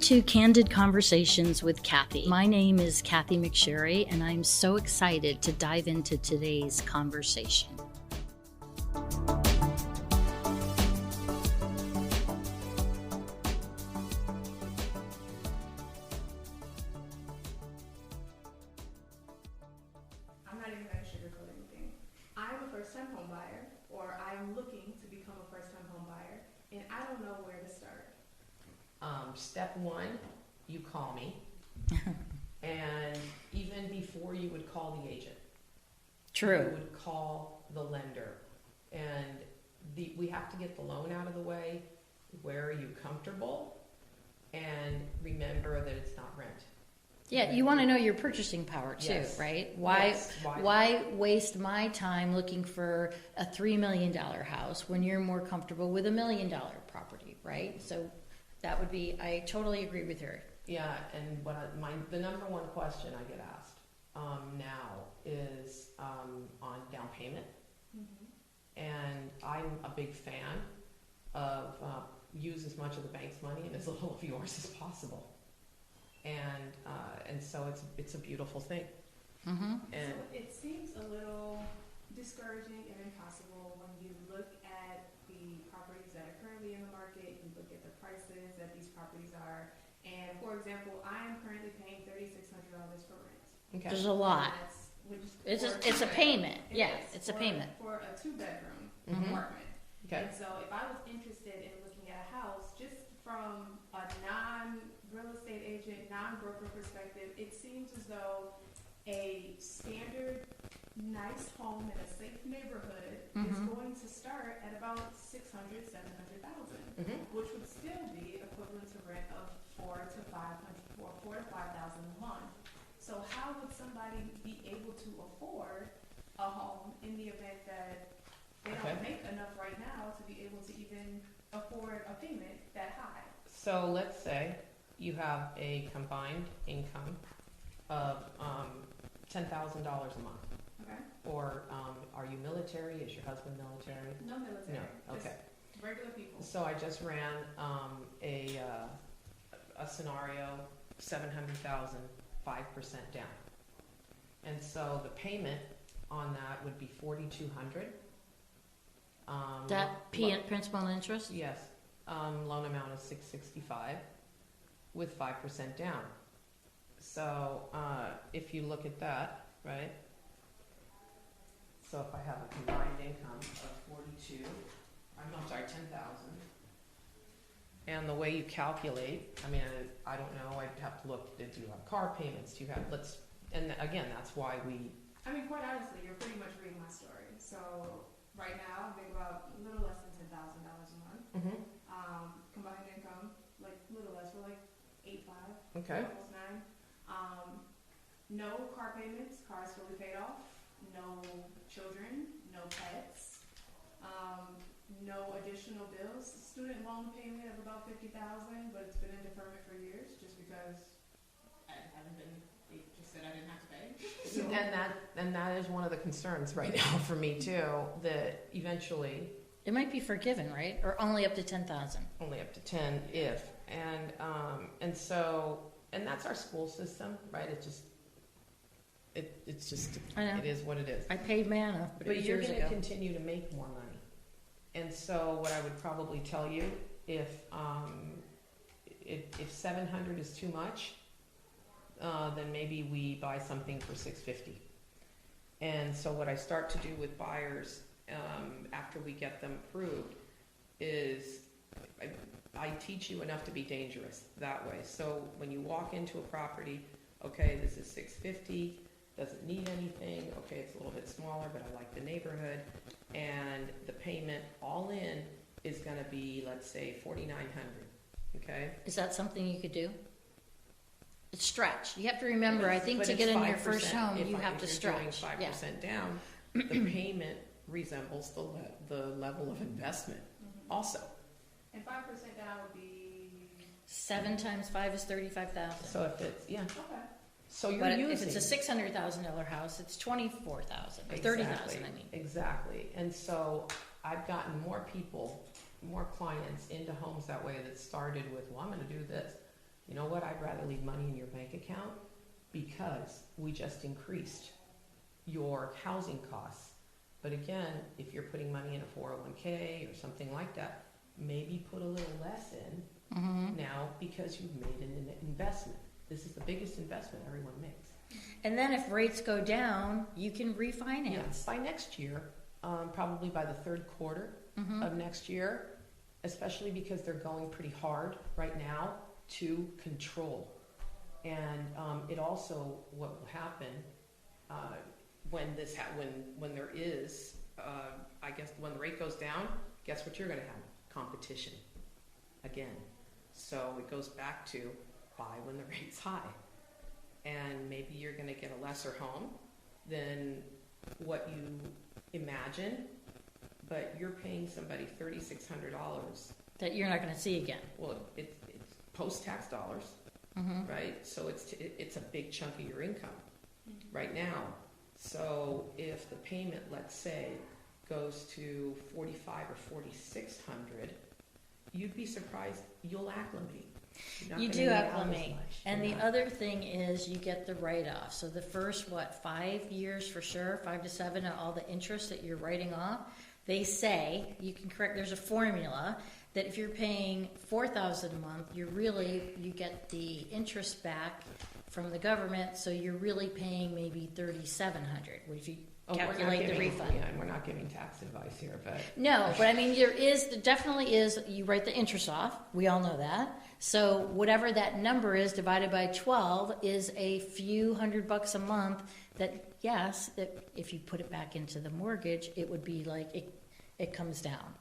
to Candid Conversations with Kathy. My name is Kathy McSherry, and I'm so excited to dive into today's conversation. I'm not even going to sugarcoat anything. I'm a first-time home buyer, or I'm looking to become a first-time home buyer, and I don't know where to start. Step one, you call me. And even before you would call the agent. True. You would call the lender. And we have to get the loan out of the way. Where are you comfortable? And remember that it's not rent. Yeah, you want to know your purchasing power too, Yes. right? Why Waste my time looking for a $3 million house when you're more comfortable with $1 million property, right? So that would be, I totally agree with her. Yeah, and the number one question I get asked now is on down payment. Mm-hmm. And I'm a big fan of use as much of the bank's money and as little of yours as possible. And so it's a beautiful thing. Mm-hmm. And so it seems a little discouraging and impossible when you look at the properties that are currently in the market, you look at the prices that these properties are, and for example, I am currently paying $3,600 for rent. okay. There's a lot. It's a payment. It's a payment. For a two-bedroom Mhm. apartment. Okay. And so if I was interested in looking at a house, just from a non-real estate agent, non-broker perspective, it seems as though a standard nice home in a safe neighborhood is going to start at about $600,000, $700,000, which would still be equivalent to rent of $4,000 to $5,000 a month. So how would somebody be able to afford a home in the event that they don't make enough right now to be able to even afford a payment that high? So let's say you have a combined income of $10,000 a month. Okay. Or are you military? Is your husband military? No military. No. Okay. Just regular people. So I just ran a scenario, 700,000, 5% down. And so the payment on that would be $4,200. Principal and interest? Yes. Loan amount is $665 with 5% down. So if you look at that, right? So if I have a combined income of 10,000. And the way you calculate, I mean, I don't know, I'd have to look, do you have car payments? Do you have, and again, that's why we... I mean, quite honestly, you're pretty much reading my story. So right now, I make about a little less than $10,000 a month. Mm-hmm. Combined income, like a little less, we're like 8.5, Okay. almost 9. No car payments, car is fully paid off. No children, no pets, no additional bills. Student loan payment of about $50,000, but it's been in deferment for years just because I haven't been. They just said I didn't have to pay. So. And that is one of the concerns right now for me too. That eventually It might be forgiven, right? Or only up to 10,000. only up to 10 if and that's our school system, right? It's just I know. it is what it is. I paid manna, but it was you're years going to ago. continue to make more money. And so what I would probably tell you, if 700 is too much, then maybe we buy something for 650. And so what I start to do with buyers after we get them approved is I teach you enough to be dangerous that way. So when you walk into a property, okay, this is 650. Doesn't need anything. Okay, it's a little bit smaller, but I like the neighborhood. And the payment all in is going to be, let's say, $4,900. Okay. Is that something you could do? It's stretch. You have to remember, I think But to it's get into your 5%. first home, If you I- have if to you're doing stretch. 5% down. The payment resembles the level of investment. Also. And 5% down would be 7 times 5 is 35,000. So if it's okay. So you're But using. if it's a $600,000 house, it's 24,000 or 30,000. I mean. Exactly. And so I've gotten more clients into homes that way that started with, well, I'm going to do this. you know what, I'd rather leave money in your bank account because we just increased your housing costs. But again, if you're putting money in a 401k or something like that, maybe put a little less in now because you've made an investment. This is the biggest investment everyone makes. And then if rates go down, you can refinance. Yes, by next year, probably by the third quarter of next year, especially because they're going pretty hard right now to control. And it also, what will happen when there is, I guess when the rate goes down, guess what you're going to have? Competition again. So it goes back to buy when the rate's high. And maybe you're going to get a lesser home than what you imagine, but you're paying somebody $3,600. That you're not going to see again. Well, it's post-tax dollars, right? So it's a big chunk of your income right now. So if the payment, let's say, goes to $4,500 or $4,600, you'd be surprised you'll acclimate. You do acclimate. And the other thing is you get the write-off. So the first, 5 years for sure, 5 to 7, of all the interest that you're writing off, they say, you can correct, there's a formula that if you're paying $4,000 a month, you get the interest back from the government, so you're really paying maybe $3,700, if you calculate the refund. Yeah, and we're not giving tax advice here, but... No, but I mean, there definitely is, you write the interest off, we all know that. So whatever that number is divided by 12 is a few $100 a month that, yes, that if you put it back into the mortgage, it would be like, it comes down.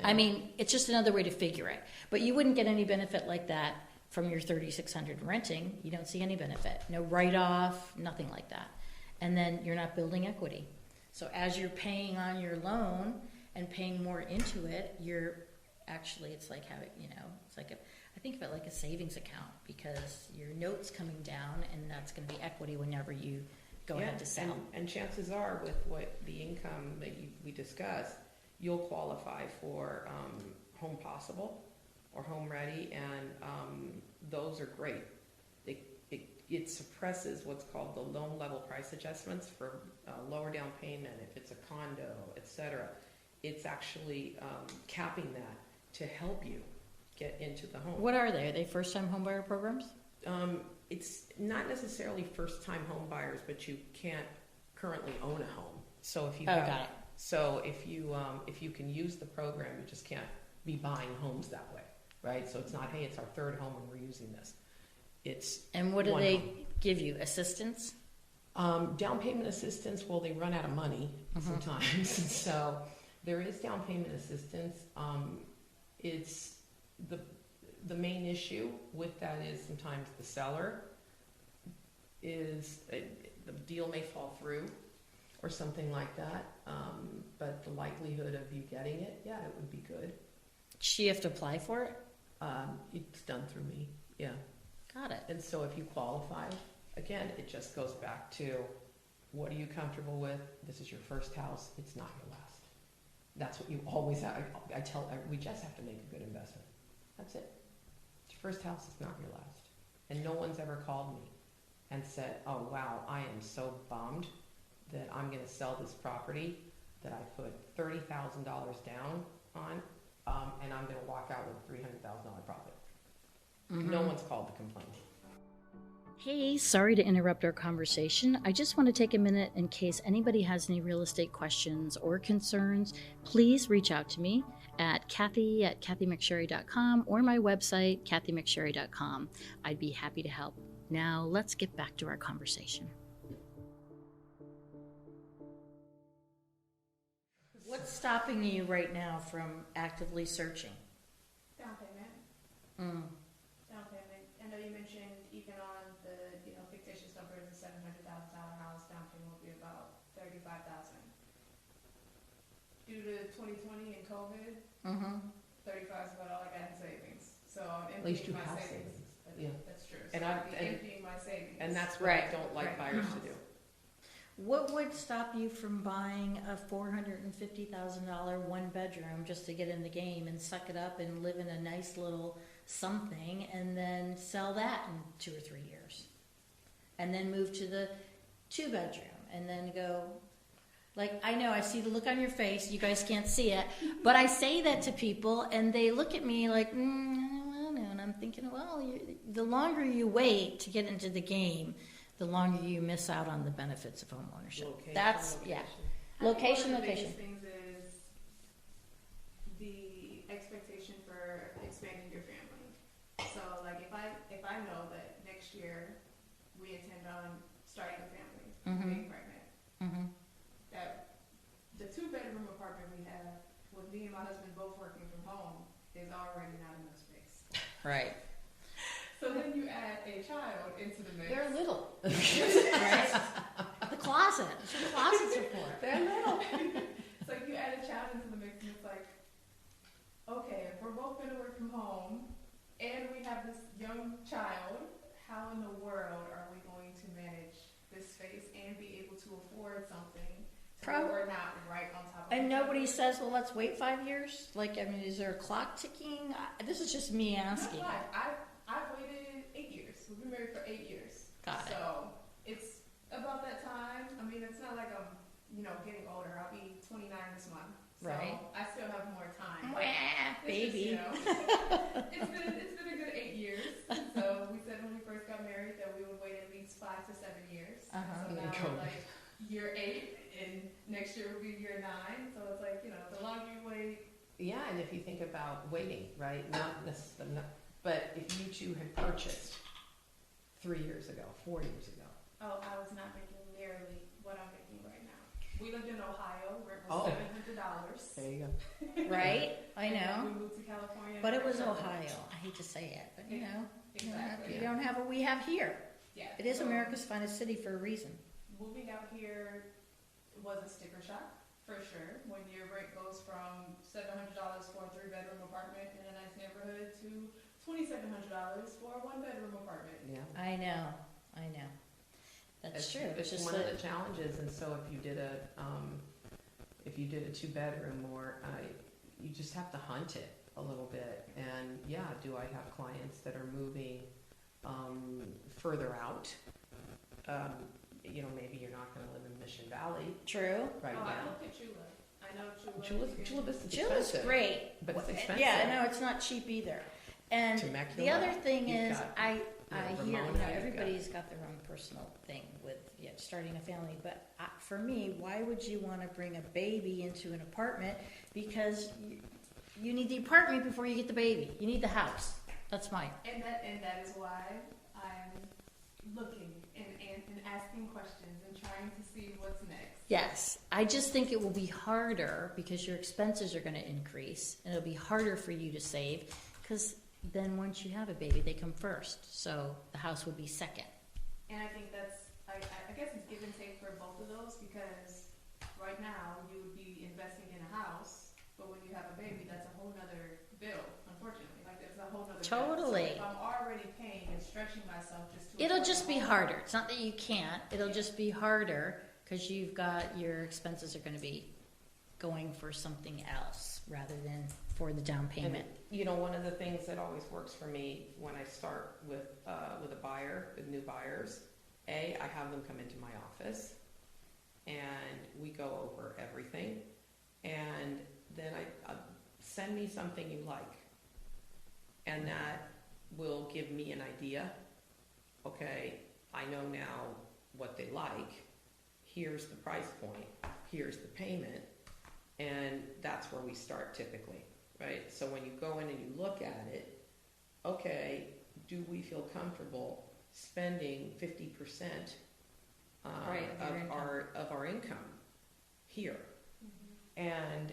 I mean, it's just another way to figure it. But you wouldn't get any benefit like that from your $3,600 renting. You don't see any benefit. No write-off, nothing like that. And then you're not building equity. So as you're paying on your loan and paying more into it, it's like having, it's like I think of it like a savings account, because your note's coming down and that's going to be equity whenever you go ahead to sell. And chances are, with what the income that we discussed, you'll qualify for Home Possible or Home Ready, and those are great. It suppresses what's called the loan level price adjustments for lower down payment if it's a condo, etc. It's actually capping that to help you get into the home. What are they? Are they first-time homebuyer programs? It's not necessarily first-time home buyers, but you can't currently own a home. So if you got it. So if you can use the program, you just can't be buying homes that way, right? So it's not, hey, it's our third home and we're using this. And what do they give you? Assistance? Down payment assistance. Well, they run out of money sometimes, so there is down payment assistance. It's the main issue with that is sometimes the seller is the deal may fall through or something like that, but the likelihood of you getting it, yeah, it would be good. Does she have to apply for it? It's done through me, yeah. Got it. And so if you qualify, again, it just goes back to what are you comfortable with? This is your first house. It's not your last. That's what you always have. We just have to make a good investment. That's it. It's your first house. It's not your last. And no one's ever called me and said, oh, wow, I am so bummed that I'm going to sell this property that I put $30,000 down on, and I'm going to walk out with a $300,000 profit. No one's called to complain. Hey, sorry to interrupt our conversation. I just want to take a minute in case anybody has any real estate questions or concerns. Please reach out to me at Kathy@kathymcsherry.com or my website, kathymcsherry.com. I'd be happy to help. Now, let's get back to our conversation. What's stopping you right now from actively searching? Down payment. Down payment. I know you mentioned even on the fictitious number is a $700,000 house, down payment will be about $35,000. Due to 2020 and COVID, 35 is about all I got in savings. So I'm At least you emptying my have savings. savings. Yeah. That's true. So And I'm emptying my savings. And that's what I don't like buyers to do. What would stop you from buying a $450,000 one bedroom just to get in the game and suck it up and live in a nice little something and then sell that in 2 or 3 years. And then move to the 2-bedroom and then go, like, I know, I see the look on your face, you guys can't see it, but I say that to people and they look at me like, I don't know, and I'm thinking, well, the longer you wait to get into the game, the longer you miss out on the benefits of home ownership. Location. One of the biggest things is the expectation for expanding your family. So, like, if I know that next year we intend on starting a family, being pregnant, that the 2-bedroom apartment we have, with me and my husband both working from home, is already not enough space. Right. So then you add a child into the mix. They're little. Right? The closet. That's what closets are for. They're little. It's like you add a child into the mix and it's like, okay, if we're both going to work from home and we have this young child, how in the world are we going to manage this space and be able to afford something we're not right on top of And nobody says, well, let's wait 5 years? Like, I mean, is there a clock ticking? This is just me asking. Not 5. I've waited 8 years. We've been married for 8 years. Got it. So it's about that time. I mean, it's not like I'm, getting older. I'll be 29 this month. So Right. I still have more time. Baby. It's been a good 8 years. So we said when we first got married that we would wait at least 5 to 7 years. So now we're like year 8, and next year will be year 9. So it's like, the longer you wait. Yeah, and if you think about waiting, right? Not necessarily, but if you two had purchased 3 years ago, 4 years ago. Oh, I was not making nearly what I'm making right now. We lived in Ohio, where it was $700. There you go. Right? I know. We moved to California. But it was Ohio. I hate to say it, but Exactly. you don't have what we have here. Yeah. It is America's finest city for a reason. Moving out here was a sticker shock, for sure. When your rent goes from $700 for a 3-bedroom apartment in a nice neighborhood to $2,700 for a 1-bedroom apartment. Yeah. I know. That's true. It's just one of the challenges, and so if you did a 2-bedroom, or you just have to hunt it a little bit. And do I have clients that are moving further out? Maybe you're not going to live in Mission Valley. True. Right I now. looked at Chula. I know Chula. Chula Vista's Chula's expensive. great. But it's expensive. Yeah, no, it's not cheap either. And Temecula, the other thing you've is, got, I hear, Ramona, everybody's got their own personal thing with starting a family, but for me, why would you want to bring a baby into an apartment? Because you need the apartment before you get the baby. You need the house. That's mine. And that is why I'm looking and asking questions and trying to see what's next. Yes, I just think it will be harder because your expenses are going to increase, and it'll be harder for you to save because then once you have a baby, they come first. So the house would be second. And I think that's, I guess it's give and take for both of those, because right now you would be investing in a house, but when you have a baby, that's a whole nother bill, unfortunately. Like, there's a whole nother Totally. bill. So if I'm already paying and stretching myself just to... It'll just be harder. It's not that you can't. It'll just be harder because you've got your expenses are going to be going for something else rather than for the down payment. And, one of the things that always works for me when I start with a buyer, with new buyers, I have them come into my office and we go over everything, and then I send me something you like, and that will give me an idea. Okay, I know now what they like. Here's the price point. Here's the payment. And that's where we start typically, right? So when you go in and you look at it, okay, do we feel comfortable spending 50% of our income here? Mm-hmm. And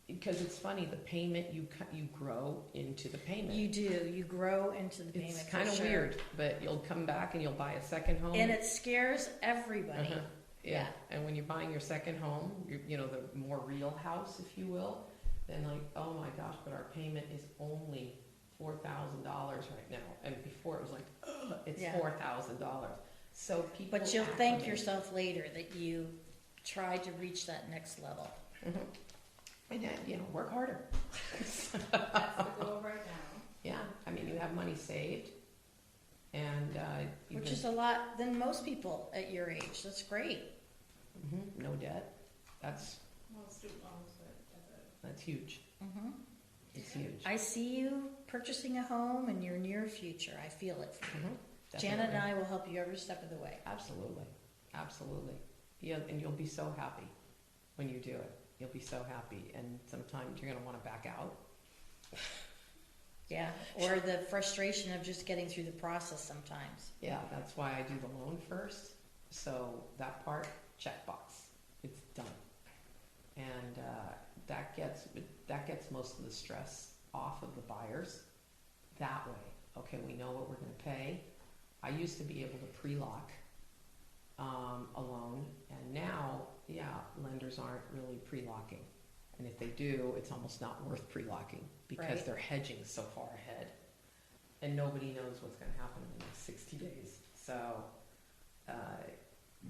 because it's funny, the payment you grow into the payment. You do. You grow into the payment. It's kind of weird, but you'll come back and you'll buy a second home. And it scares everybody. Uh-huh. Yeah, and when you're buying your second home, the more real house, if you will, then like, oh my gosh, but our payment is only $4,000 right now. And before it was like, it's $4,000. So people. But you'll thank yourself later that you tried to reach that next level. Mm-hmm. And then, work harder. That's the goal right now. Yeah, I mean, you have money saved, and Which is a lot than most people at your age. That's great. no debt. That's Well, student loans, but that's huge. Mm-hmm. It's huge. I see you purchasing a home in your near future. I feel it for you. Janet and I will help you every step of the way. Absolutely, absolutely. Yeah, and you'll be so happy when you do it. You'll be so happy, and sometimes you're going to want to back out. Yeah, or the frustration of just getting through the process sometimes. Yeah, that's why I do the loan first. So that part, checkbox, it's done, and that gets most of the stress off of the buyers. That way, okay, we know what we're going to pay. I used to be able to pre-lock a loan, and now, lenders aren't really pre-locking. And if they do, it's almost not worth pre-locking because Right. they're hedging so far ahead. And nobody knows what's going to happen in the next 60 days. So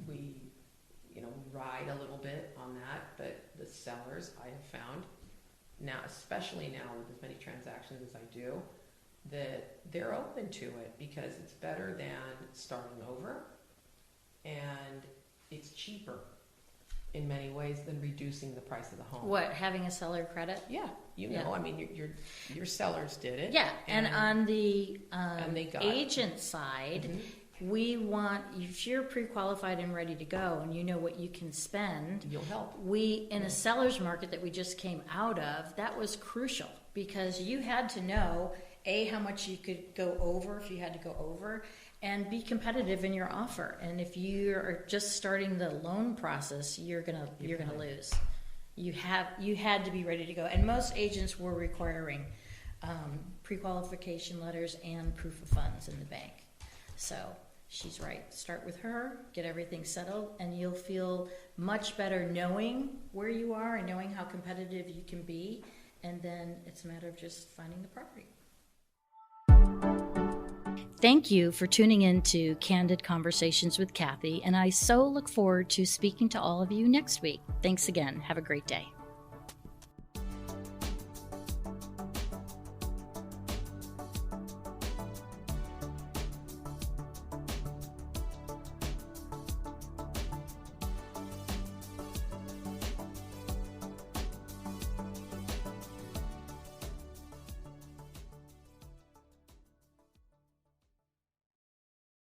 we ride a little bit on that, but the sellers, I have found, now, especially now with as many transactions as I do, that they're open to it because it's better than starting over, and it's cheaper in many ways than reducing the price of the home. What, having a seller credit? Yeah, Yeah. I mean, your sellers did it. Yeah, and on the and they got agent side, we want, if you're pre-qualified and ready to go and you know what you can spend, you'll help. we, in a seller's market that we just came out of, that was crucial because you had to know, A, how much you could go over if you had to go over, and be competitive in your offer. And if you are just starting the loan process, you're gonna lose. You had to be ready to go. And most agents were requiring pre-qualification letters and proof of funds in the bank. So she's right. Start with her, get everything settled, and you'll feel much better knowing where you are and knowing how competitive you can be. And then it's a matter of just finding the property. Thank you for tuning in to Candid Conversations with Kathy, and I so look forward to speaking to all of you next week. Thanks again. Have a great day.